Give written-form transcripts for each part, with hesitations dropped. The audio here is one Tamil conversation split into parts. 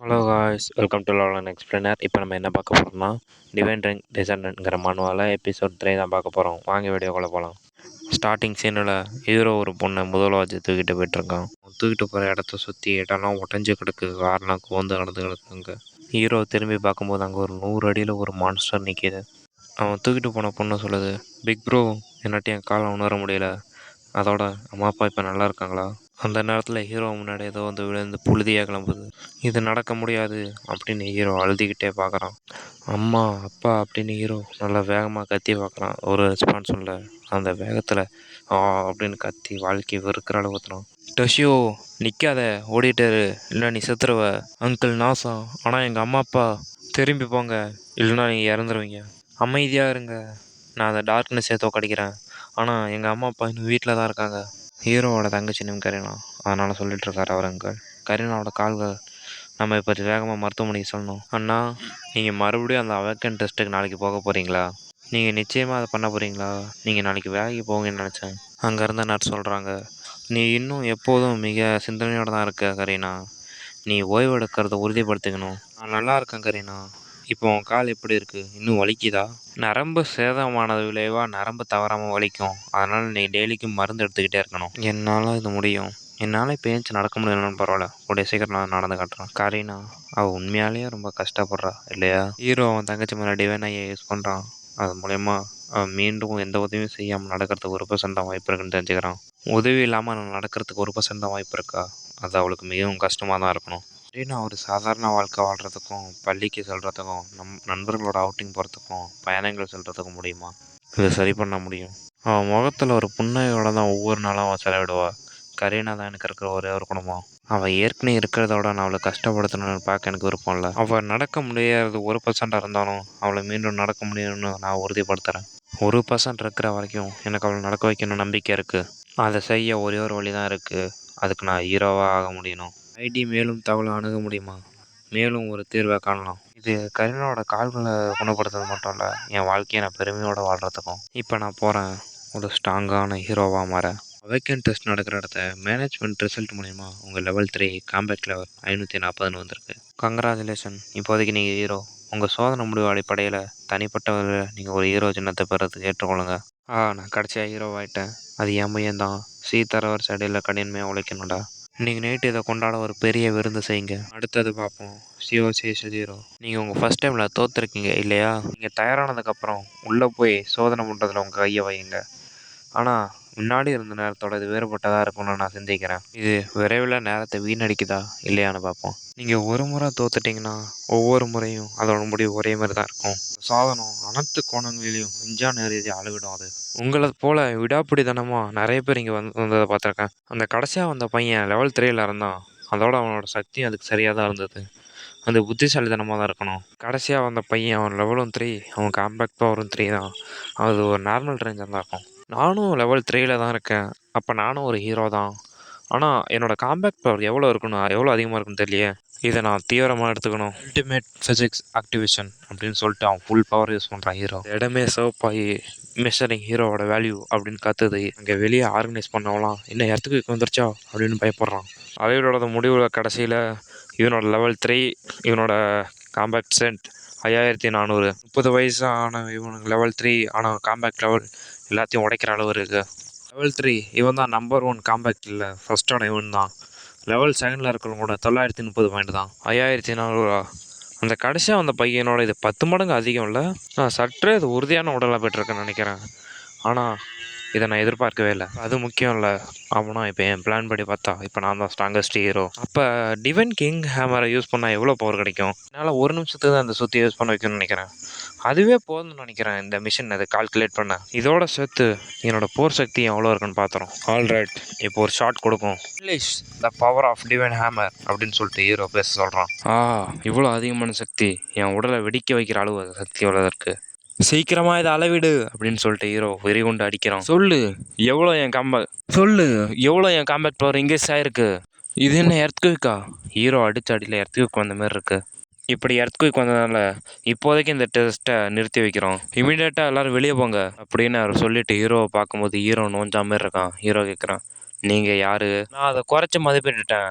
Hello guys, welcome to love and explainer. இப்போ நம்ம என்ன பார்க்க போகிறோம்னா, டிவைன் ரிங் டிசன்ட்ங்கிற மனுவால் எபிசோட் 3 தான் பார்க்க போகிறோம். வாங்க வீடியோக்குள்ளே போகலாம். ஸ்டார்டிங் சீனில் ஹீரோ ஒரு பொண்ணை முதல்ல வச்சு தூக்கிட்டு போயிட்டுருக்கான். தூக்கிட்டு போகிற இடத்த சுற்றி இடம்லாம் உடஞ்சி கிடக்கு, காரெலாம் கோந்து நடந்து கிடக்குங்க. ஹீரோ திரும்பி பார்க்கும்போது அங்கே ஒரு 100 அடியில் ஒரு மான்ஸ்டர் நிற்கிது. அவன் தூக்கிட்டு போன பொண்ணை சொல்லுது, பிக் ப்ரோ, என்னாட்டி என் காலை உணர முடியல. அதோட அம்மா அப்பா இப்போ நல்லா இருக்காங்களா? அந்த நேரத்தில் ஹீரோ முன்னாடி ஏதோ வந்து விழுந்து புழுதியாக கிளம்புது. இது நடக்க முடியாது அப்படின்னு ஹீரோ அழுதுகிட்டே பார்க்குறான். அம்மா அப்பா அப்படின்னு ஹீரோ நல்லா வேகமாக கத்தி பார்க்குறான். ஒரு ரெஸ்பான்ஸ் இல்லை. அந்த வேகத்தில் அப்படின்னு கத்தி வாழ்க்கை வெறுக்கிற அளவு ஊற்றுறான். டஷியோ, நிற்காத, ஓடிட்டாரு, இல்லை நீ செத்துருவ. அங்கிள் நாசா, ஆனால் எங்கள் அம்மா அப்பா திரும்பி போங்க, இல்லைன்னா நீங்கள் இறந்துருவீங்க. அமைதியாக இருங்க, நான் அந்த டார்க்னஸை தோக்கடிக்கிறேன். ஆனால் எங்கள் அம்மா அப்பா இன்னும் வீட்டில் தான் இருக்காங்க. ஹீரோவோட தங்கச்சி நேம் கரீனா, அதனால் சொல்லிகிட்ருக்காரு அவர் அங்கிள். கரீனாவோட கால்கள் நம்ம இப்போ வேகமாக மருத்துவமனைக்கு சொல்லணும். அண்ணா, நீங்கள் மறுபடியும் அந்த அவேக்கன் டெஸ்ட்டுக்கு நாளைக்கு போக போகிறீங்களா? நீங்கள் நிச்சயமாக அதை பண்ண போகிறீங்களா? நீங்கள் நாளைக்கு வேலைக்கு போங்கன்னு நினச்சேன். அங்கே இருந்த நர்ஸ் சொல்கிறாங்க, நீ இன்னும் எப்போதும் மிக சிந்தனையோடு தான் இருக்க கரீனா. நீ ஓய்வு எடுக்கிறத உறுதிப்படுத்திக்கணும். நான் நல்லா இருக்கேன் கரீனா. இப்போ உன் கால் எப்படி இருக்குது? இன்னும் வலிக்குதா? நரம்பு சேதமானது விளைவாக நரம்பு தவறாமல் வலிக்கும். அதனால் நீ டெய்லிக்கும் மருந்து எடுத்துக்கிட்டே இருக்கணும். என்னால் இது முடியும். என்னால் இப்போ ஏஞ்சி நடக்க முடியலன்னு பரவாயில்ல, கூடிய சீக்கிரம் நான் நடந்து காட்டுறேன். கரீனா, அவள் உண்மையாலேயே ரொம்ப கஷ்டப்படுறா இல்லையா? ஹீரோ அவன் தங்கச்சி மேலே டிவைன் ஐயை யூஸ் பண்ணுறான். அது மூலயமா அவன் மீண்டும் எந்த உதவியும் செய்யாமல் நடக்கிறதுக்கு 1% தான் வாய்ப்பு இருக்குன்னு தெரிஞ்சுக்கிறான். உதவி இல்லாமல் நான் நடக்கிறதுக்கு 1% தான் வாய்ப்பு இருக்கா? அது அவளுக்கு மிகவும் கஷ்டமாக தான் இருக்கணும். கரீனா ஒரு சாதாரண வாழ்க்கை வாழ்கிறதுக்கும், பள்ளிக்கு செல்கிறதுக்கும், நண்பர்களோட அவுட்டிங் போகிறதுக்கும், பயணங்கள் செல்கிறதுக்கும் முடியுமா? இதை சரி பண்ண முடியும். அவன் முகத்தில் ஒரு புன்னகையோட தான் ஒவ்வொரு நாளும் அவன் செலவிடுவாள். கரீனா தான் எனக்கு இருக்கிற ஒரே ஒரு குடும்பம். அவள் ஏற்கனவே இருக்கிறதோட நான் அவளை கஷ்டப்படுத்தணும்னு பார்க்க எனக்கு விருப்பம் இல்லை. அவள் நடக்க முடியாது 1% இருந்தாலும் அவளை மீண்டும் நடக்க முடியும்னு நான் உறுதிப்படுத்துகிறேன். 1% இருக்கிற வரைக்கும் எனக்கு அவளை நடக்க வைக்கணும்னு நம்பிக்கை இருக்குது. அதை செய்ய ஒரே ஒரு வழி தான் இருக்குது. அதுக்கு நான் ஹீரோவாக ஆக முடியணும். ஐடி மேலும் தகவலை அணுக முடியுமா? மேலும் ஒரு தீர்வை காணலாம். இது கரீனாவோட கால்களை குணப்படுத்துறது மட்டும் இல்லை, என் வாழ்க்கையை நான் பெருமையோடு வாழ்கிறதுக்கும். இப்போ நான் போகிறேன் ஒரு ஸ்ட்ராங்கான ஹீரோவாக மாற. அவேக்கன் டெஸ்ட் நடக்கிற இடத்த மேனேஜ்மெண்ட் ரிசல்ட் மூலிமா உங்கள் லெவல் 3 காம்பேக்ட் லெவல் 540 வந்திருக்கு. கங்க்ராச்சுலேஷன், இப்போதைக்கு நீங்கள் ஹீரோ. உங்கள் சோதனை முடிவு அடிப்படையில் தனிப்பட்ட நீங்கள் ஒரு ஹீரோ சின்னத்தை பெறதுக்கு ஏற்றுக்கொள்ளுங்க. நான் கடைசியாக ஹீரோ ஆகிட்டேன். அது என் மையம்தான். சீத்தரவர் சடையில் கடினமையாக உழைக்கணும்டா. இன்றைக்கி நைட்டு இதை கொண்டாட ஒரு பெரிய விருந்து செய்யுங்க. அடுத்தது பார்ப்போம். சிஓசி ஹீரோ, நீங்கள் உங்கள் ஃபஸ்ட் டைமில் தோற்றுருக்கீங்க இல்லையா? நீங்கள் தயாரானதுக்கப்புறம் உள்ளே போய் சோதனை பண்ணுறதுல உங்கள் கையை வைங்க. ஆனால் முன்னாடி இருந்த நேரத்தோட இது வேறுபட்டதாக இருக்கும்னு நான் சிந்திக்கிறேன். இது விரைவில் நேரத்தை வீணடிக்குதா இல்லையான்னு பார்ப்போம். நீங்கள் ஒரு முறை தோத்துட்டிங்கன்னா ஒவ்வொரு முறையும் அதோட முடிவு ஒரே மாதிரி தான் இருக்கும். சாதனம் அனைத்து கோணங்களிலையும் விஞ்ஞான ரீதியாக அளவிடும். அது உங்களை போல் விடாப்பிடித்தனமாக நிறைய பேர் இங்கே வந்ததை பார்த்துருக்கேன். அந்த கடைசியாக வந்த பையன் லெவல் 3ல் இருந்தான். அதோட அவனோட சக்தியும் அதுக்கு சரியாக தான் இருந்தது. அது புத்திசாலித்தனமாக தான் இருக்கணும். கடைசியாக வந்த பையன் அவன் லெவலும் 3, அவன் காம்பேக்ட் பவரும் 3 தான். அது ஒரு நார்மல் ரேஞ்சாக தான் இருக்கும். நானும் லெவல் 3ல் தான் இருக்கேன். அப்போ நானும் ஒரு ஹீரோ தான். ஆனால் என்னோடய காம்பேக்ட் பவர் எவ்வளோ இருக்குன்னு, எவ்வளோ அதிகமாக இருக்குன்னு தெரியலையே. இதை நான் தீவிரமாக எடுத்துக்கணும். அல்டிமேட் ஃபிசிக்ஸ் ஆக்டிவேஷன் அப்படின்னு சொல்லிட்டு அவன் ஃபுல் பவர் யூஸ் பண்ணுறான் ஹீரோ. இடமே சிவப்பாகி மெஷரிங் ஹீரோவோட வேல்யூ அப்படின்னு கற்றுது. அங்கே வெளியே ஆர்கனைஸ் பண்ணவலாம் என்ன இடத்துக்கு வந்துருச்சா அப்படின்னு பயப்படுறான். அவையோட முடிவில் கடைசியில் இவனோட லெவல் 3, இவனோட காம்பேக்ட் சென்ட் 5400. 30 வயசு ஆன இவனுக்கு லெவல் 3, ஆனால் காம்பேக்ட் லெவல் எல்லாத்தையும் உடைக்கிற அளவு இருக்குது. லெவல் 3 இவன் தான் நம்பர் 1 காம்பேக்ட் இல்லை, ஃபஸ்ட்டோட இவன் தான். லெவல் 2ல் இருக்கிறவங்க கூட 930 பாயிண்ட் தான். 5400. அந்த கடைசியாக வந்த பையனோட இது 10 மடங்கு அதிகம் இல்லை? நான் சற்றே இது உறுதியான உடலாக பெற்றிருக்கேன்னு நினைக்கிறேன். ஆனால் இதை நான் எதிர்பார்க்கவே இல்லை. அது முக்கியம் இல்லை. அவனா இப்போ என் பிளான் படி பார்த்தா இப்போ நான் தான் ஸ்ட்ராங்கஸ்ட் ஹீரோ. அப்போ டிவைன் கிங் ஹேமரை யூஸ் பண்ணால் எவ்வளோ பவர் கிடைக்கும்? என்னால் ஒரு நிமிஷத்துக்கு தான் அந்த சுற்றி யூஸ் பண்ண வைக்கணும்னு நினைக்கிறேன். அதுவே போதும்னு நினைக்கிறேன் இந்த மிஷின் அதை கால்குலேட் பண்ண. இதோட சேர்த்து என்னோடய போர் சக்தி எவ்வளோ இருக்குன்னு பார்த்துறோம். ஆல்ரைட், இப்போ ஒரு ஷாட் கொடுக்கும். English the power of divine hammer அப்படின்னு சொல்லிட்டு ஹீரோ பேச சொல்கிறான். இவ்வளோ அதிகமான சக்தி, என் உடலை வெடிக்க வைக்கிற அளவு சக்தி எவ்வளோ இருக்குது. சீக்கிரமாக இதை அளவிடு அப்படின்னு சொல்லிட்டு ஹீரோ வெறி கொண்டு அடிக்கிறான். சொல்லு எவ்வளோ என் காம்பேக்ட் பவர் இன்க்ரீஸ் ஆகிருக்கு. இது என்ன எர்த்குவிக்கா? ஹீரோ அடித்த அடியில் எர்த்குவிக் வந்த மாதிரி இருக்குது. இப்படி எர்த்குவிக் வந்ததுனால இப்போதைக்கு இந்த டெஸ்ட்டை நிறுத்தி வைக்கிறோம். இமீடியட்டாக எல்லோரும் வெளியே போங்க அப்படின்னு அவர் சொல்லிவிட்டு ஹீரோவை பார்க்கும்போது ஹீரோ நோஞ்சா மாதிரி இருக்கான். ஹீரோ கேட்குறான், நீங்கள் யார்? நான் அதை குறைச்சி மதிப்பிட்டுட்டேன்.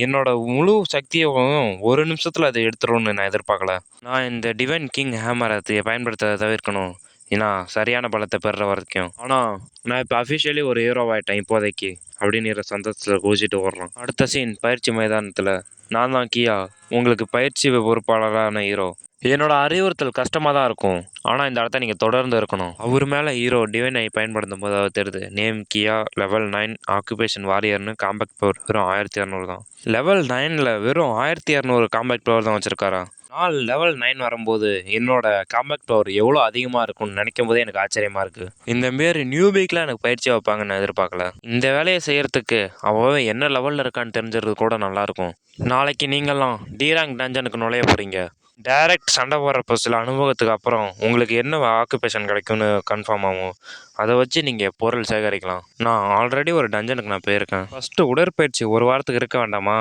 என்னோட முழு சக்தியும் ஒரு நிமிஷத்தில் அதை எடுத்துரும்னு நான் எதிர்பார்க்கல. நான் இந்த டிவைன் கிங் ஹேமரை பயன்படுத்த தவிர்க்கணும், ஏன்னா சரியான பலத்தை பெறுற வரைக்கும். ஆனால் நான் இப்போ அஃபிஷியலி ஒரு ஹீரோவாயிட்டேன் இப்போதைக்கு அப்படிங்கிற சந்தோஷத்தில் குதிச்சிட்டு ஓடுறான். அடுத்த சீன் பயிற்சி மைதானத்தில். நான் தான் கியா, உங்களுக்கு பயிற்சி பொறுப்பாளரான ஹீரோ. என்னோட அறிவுறுத்தல் கஷ்டமாக தான் இருக்கும், ஆனால் இந்த இடத்த நீங்கள் தொடர்ந்து இருக்கணும். அவர் மேலே ஹீரோ டிவைனை பயன்படுத்தும் போது அவர் தெரியுது. நேம் கியா, லெவல் 9, ஆக்குபேஷன் வாரியர்னு. காம்பேக்ட் பவர் வெறும் 1200 தான். லெவல் 9ல் வெறும் 1200 காம்பேக்ட் பவர் தான் வச்சுருக்காரா? நான் லெவல் 9 வரும்போது என்னோட காம்பேக்ட் பவர் எவ்வளோ அதிகமாக இருக்கும்னு நினைக்கும் போதே எனக்கு ஆச்சரியமாக இருக்குது. இந்த மாரி நியூபிக்லாம் எனக்கு பயிற்சி வைப்பாங்கன்னு நான் எதிர்பார்க்கல. இந்த வேலையை செய்கிறதுக்கு அவன் என்ன லெவலில் இருக்கான்னு தெரிஞ்சிருது கூட நல்லாயிருக்கும். நாளைக்கு நீங்கள்லாம் டி ரேங்க் டஞ்சனுக்கு நுழைய போகிறீங்க. டைரக்ட் சண்டை போடுறப்போ சில அனுபவத்துக்கு அப்புறம் உங்களுக்கு என்ன ஆக்குபேஷன் கிடைக்கும்னு கன்ஃபார்ம் ஆகும். அதை வச்சு நீங்கள் பொருள் சேகரிக்கலாம். நான் ஆல்ரெடி ஒரு டஞ்சனுக்கு நான் போயிருக்கேன். ஃபஸ்ட்டு உடற்பயிற்சி ஒரு வாரத்துக்கு இருக்க வேண்டாமா?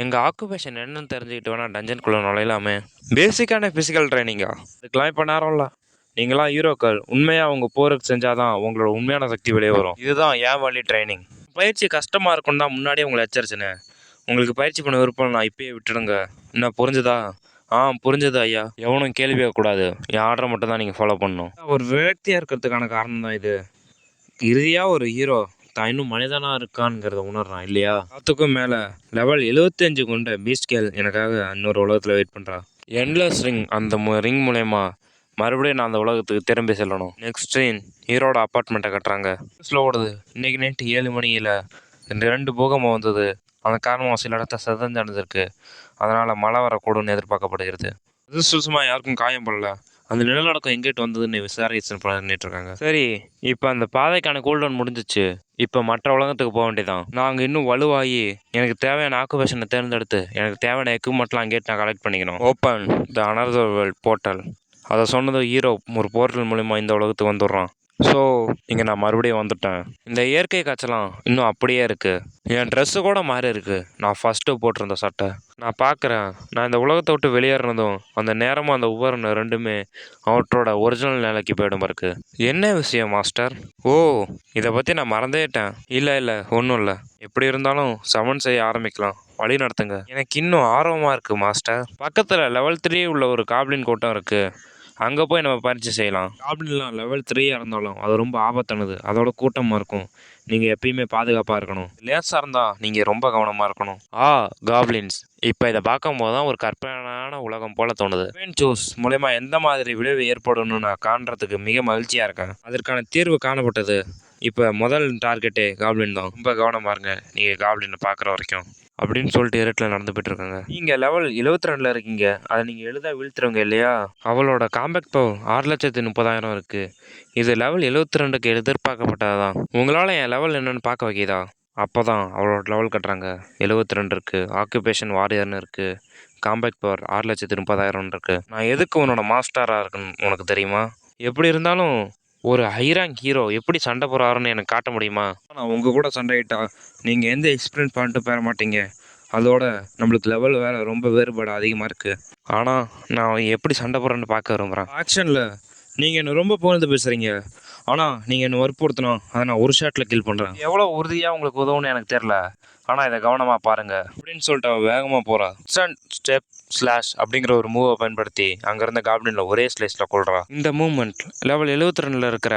எங்கள் ஆக்குபேஷன் என்னன்னு தெரிஞ்சுக்கிட்டு வேணால் டஞ்சனுக்குள்ளே நுழையலாமே. பேசிக்கான ஃபிசிக்கல் ட்ரைனிங்கா? இதுக்கெலாம் இப்போ நேரம் இல்லை. நீங்களாம் ஹீரோக்கள், உண்மையாக அவங்க போருக்கு செஞ்சால் தான் உங்களோட உண்மையான சக்தி வெளியே வரும். இதுதான் ஏன் வழி ட்ரைனிங். பயிற்சி கஷ்டமாக இருக்குன்னு தான் முன்னாடியே உங்களை எச்சரிச்சேனே. உங்களுக்கு பயிற்சி பண்ண விருப்பம் நான் இப்பயே விட்டுடுங்க. என்ன புரிஞ்சுதா? புரிஞ்சது ஐயா. எவனும் கேள்வி கேட்கக்கூடாது. என் ஆர்டரை மட்டும் தான் நீங்கள் ஃபாலோ பண்ணணும். ஒரு விரக்தியாக இருக்கிறதுக்கான காரணம் தான் இது. இறுதியாக ஒரு ஹீரோ தான் இன்னும் மனிதனாக இருக்கான்ங்கிறத உணர்றான் இல்லையா? எல்லாத்துக்கும் மேலே லெவல் 75 கொண்ட பீஸ்கேல் எனக்காக இன்னொரு உலகத்தில் வெயிட் பண்ணுறா. என்லெஸ் ரிங், அந்த ரிங் மூலயமா மறுபடியும் நான் அந்த உலகத்துக்கு திரும்பி செல்லணும். நெக்ஸ்ட் சீன், ஹீரோட அப்பார்ட்மெண்ட்டை கட்டுறாங்க. ஸ்லோ ஓடுது. இன்றைக்கி நைட்டு 7 மணியில் 2 பூகம்பம் வந்தது. அந்த காரணமாக சில இடத்த செதஞ்சடைஞ்சிருக்கு. அதனால் மழை வரக்கூடும்னு எதிர்பார்க்கப்படுகிறது. அதிர்ஷ்டமாக யாருக்கும் காயம் படல. அந்த நிலநடுக்கம் எங்கிட்டு வந்ததுன்னு விசாரிச்சு பண்ணிட்டு இருக்காங்க. சரி, இப்போ அந்த பாதைக்கான கூல்டவுன் முடிஞ்சிச்சு. இப்போ மற்ற உலகத்துக்கு போக வேண்டியதான். நாங்கள் இன்னும் வலுவாகி எனக்கு தேவையான ஆக்குபேஷனை தேர்ந்தெடுத்து எனக்கு தேவையான எக்யூப்மெண்ட்லாம் அங்கேட்டு நான் கலெக்ட் பண்ணிக்கணும். Open the another world portal. அதை சொன்னது ஹீரோ ஒரு போர்ட்டல் மூலிமா இந்த உலகத்துக்கு வந்துடுறான். ஸோ இங்கே நான் மறுபடியும் வந்துட்டேன். இந்த இயற்கை காய்ச்சலாம் இன்னும் அப்படியே இருக்குது. என் ட்ரெஸ்ஸு கூட மாறி இருக்குது. நான் ஃபஸ்ட்டு போட்டிருந்த சட்டை. நான் பார்க்குறேன், நான் இந்த உலகத்தை விட்டு வெளியேறினதும் அந்த நேரமும் அந்த உபகரணம் ரெண்டுமே அவற்றோட ஒரிஜினல் நிலைக்கு போயிடும் இருக்குது. என்ன விஷயம் மாஸ்டர்? ஓ, இதை பற்றி நான் மறந்தேட்டேன். இல்லை ஒன்றும் இல்லை. எப்படி இருந்தாலும் சமன் செய்ய ஆரம்பிக்கலாம். வழி நடத்துங்க. எனக்கு இன்னும் ஆர்வமாக இருக்குது மாஸ்டர். பக்கத்தில் லெவல் 3 உள்ள ஒரு காப்ளின் கூட்டம் இருக்குது. அங்கே போய் நம்ம பயிற்சி செய்யலாம். காப்ளின்லாம் லெவல் 3 இருந்தாலும் அது ரொம்ப ஆபத்தானது. அதோட கூட்டமாக இருக்கும். நீங்கள் எப்பயுமே பாதுகாப்பாக இருக்கணும். லேசாக இருந்தால் நீங்கள் ரொம்ப கவனமாக இருக்கணும். காப்ளின்ஸ். இப்போ இதை பார்க்கும்போது தான் ஒரு கற்பனையான உலகம் போல தோணுது. சூஸ் மூலயமா எந்த மாதிரி விளைவு ஏற்படணும்னு நான் காண்றதுக்கு மிக மகிழ்ச்சியாக இருக்கேன். அதற்கான தீர்வு காணப்பட்டது. இப்போ முதல் டார்கெட்டே காப்ளின் தான். ரொம்ப கவனமாக இருங்க நீங்கள் காப்ளினை பார்க்குற வரைக்கும் அப்படின்னு சொல்லிட்டு இருட்டில் நடந்து போயிட்டு இருக்காங்க. நீங்கள் லெவல் 72 இருக்கீங்க. அதை நீங்கள் எளிதாக வீழ்த்துறவங்க இல்லையா? அவளோட காம்பேக்ட் பவர் 6,30,000 இருக்குது. இது லெவல் 72க்கு எதிர்பார்க்கப்பட்டதான். உங்களால் என் லெவல் என்னென்னு பார்க்க வைக்கிதா? அப்போ தான் அவளோட லெவல் கட்டுறாங்க. 72 இருக்குது. ஆக்குபேஷன் வாரியர்னு இருக்குது. காம்பேக்ட் பவர் 6,30,000 இருக்குது. நான் எதுக்கு உன்னோட மாஸ்டராக இருக்குன்னு உனக்கு தெரியுமா? எப்படி இருந்தாலும் ஒரு ஹைராங்க் ஹீரோ எப்படி சண்டை போடுறாருன்னு எனக்கு காட்ட முடியுமா? நான் உங்கள் கூட சண்டையிட்டா நீங்கள் எந்த எக்ஸ்பீரியன்ஸ் பண்ணிட்டு பெற மாட்டீங்க. அதோட நம்மளுக்கு லெவல் வேறு ரொம்ப வேறுபாடு அதிகமாக இருக்குது. ஆனால் நான் எப்படி சண்டை போடுறேன்னு பார்க்க விரும்புகிறேன். ஆக்ஷனில் நீங்கள் என்ன ரொம்ப புகழ்ந்து பேசுகிறீங்க. ஆனால் நீங்கள் என்ன வற்புறுத்தணும், அதை நான் ஒரு ஷாட்டில் கில் பண்ணுறேன். எவ்வளோ உறுதியாக உங்களுக்கு உதவுன்னு எனக்கு தெரில. ஆனால் இதை கவனமாக பாருங்கள் அப்படின்னு சொல்லிட்டு அவன் வேகமாக போகிறான். ஸ்டெப் ஸ்லாஷ் அப்படிங்கிற ஒரு மூவை பயன்படுத்தி அங்கேருந்த காப்ளினில் ஒரே ஸ்லைஸில் கொள்கிறான். இந்த மூவ்மெண்ட் லெவல் 72 இருக்கிற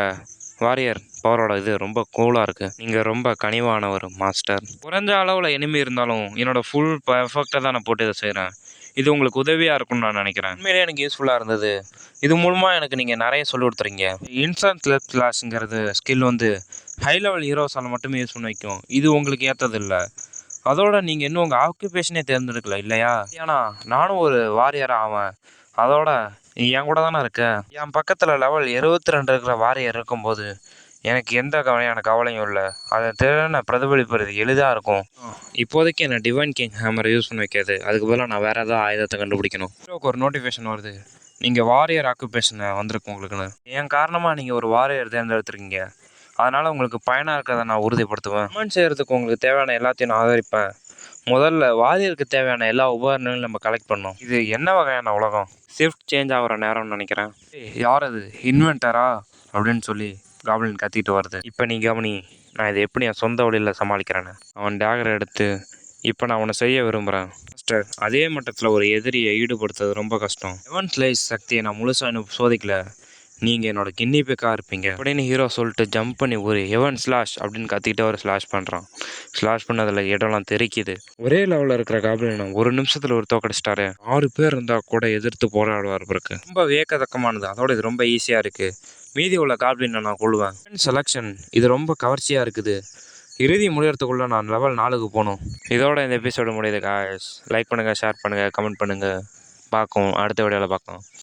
வாரியர் பவரோட இது ரொம்ப கூலாக இருக்குது. நீங்கள் ரொம்ப கனிவானவர் மாஸ்டர். குறைஞ்ச அளவில் எனிமி இருந்தாலும் என்னோடய ஃபுல் பர்ஃபெக்டாக தான் நான் போட்டு இதை செய்கிறேன். இது உங்களுக்கு உதவியாக இருக்கும்னு நான் நினைக்கிறேன். உண்மையிலே எனக்கு யூஸ்ஃபுல்லாக இருந்தது. இது மூலமாக எனக்கு நீங்கள் நிறைய சொல்லி கொடுத்துறீங்க. இன்ஸ்டன்ட் லெஃப்ட் ஸ்லாஷுங்கிறது ஸ்கில் ஹை லெவல் ஹீரோஸால் மட்டுமே யூஸ் பண்ண வைக்கும். இது உங்களுக்கு ஏற்றது இல்லை. அதோட நீங்கள் இன்னும் உங்கள் ஆக்குபேஷனே தேர்ந்தெடுக்கல இல்லையா? ஏன்னா நானும் ஒரு வாரியராக ஆவேன். அதோட நீ என் கூட தானே இருக்க. என் பக்கத்தில் லெவல் 72 இருக்கிற வாரியர் இருக்கும்போது எனக்கு எந்த கவலையும் இல்லை. அதை திறனை பிரதிபலிப்பது எளிதாக இருக்கும். இப்போதைக்கு என்ன டிவைன் கிங் ஹேமரை யூஸ் பண்ண வைக்காது. அதுக்கு பதிலாக நான் வேறு ஏதாவது ஆயுதத்தை கண்டுபிடிக்கணும். ஒரு நோட்டிஃபிகேஷன் வருது. நீங்கள் வாரியர் ஆக்குபேஷனை வந்திருக்கு உங்களுக்குன்னு. என் காரணமாக நீங்கள் ஒரு வாரியர் தேர்ந்தெடுத்துருக்கீங்க. அதனால் உங்களுக்கு பயனாக இருக்கிறத நான் உறுதிப்படுத்துவேன். கமெண்ட் செய்கிறதுக்கு உங்களுக்கு தேவையான எல்லாத்தையும் நான் ஆதரிப்பேன். முதல்ல வாரியருக்கு தேவையான எல்லா உபகரணங்களும் நம்ம கலெக்ட் பண்ணோம். இது என்ன வகையான உலகம்? ஷிஃப்ட் சேஞ்ச் ஆகிற நேரம்னு நினைக்கிறேன். யார் அது? இன்வென்டரா அப்படின்னு சொல்லி காப்ளின் கத்திட்டு வருது. இப்போ நீ கவனி, நான் இதை எப்படி என் சொந்த வழியில் சமாளிக்கிறேன்னு. அவன் டேகரை எடுத்து இப்போ நான் உன்னை செய்ய விரும்புகிறேன் மாஸ்டர். அதே மட்டத்தில் ஒரு எதிரியை ஈடுபடுத்துறது ரொம்ப கஷ்டம். எவன் ஸ்லைஸ் சக்தியை நான் முழுசாக இன்னும் சோதிக்கல. நீங்கள் என்னோட கின்னி பிக்காக இருப்பீங்க அப்படின்னு ஹீரோ சொல்லிட்டு ஜம்ப் பண்ணி ஒரு எவன் ஸ்லாஷ் அப்படின்னு கத்திக்கிட்டு ஒரு ஸ்லாஷ் பண்ணுறான். ஸ்லாஷ் பண்ணதில் இடம்லாம் தெரிக்குது. ஒரே லெவலில் இருக்கிற காப்ளினை ஒரு நிமிஷத்தில் ஒரு தோக்கடிச்சிட்டாரு. 6 பேர் இருந்தால் கூட எதிர்த்து போராடுவார் இருக்கு. ரொம்ப வியக்கத்தக்கமானது. அதோட இது ரொம்ப ஈஸியாக இருக்குது. மீதி உள்ள காப்ளினை நான் கொள்வேன். செலெக்ஷன் இது ரொம்ப கவர்ச்சியாக இருக்குது. இறுதி முடியறதுக்குள்ளே நான் லெவல் 4க்கு போகணும். இதோட இந்த எபிசோடு முடியுது காய்ஸ். லைக் பண்ணுங்கள், ஷேர் பண்ணுங்கள், கமெண்ட் பண்ணுங்கள். அடுத்த வீடியோவில் பார்க்கலாம்.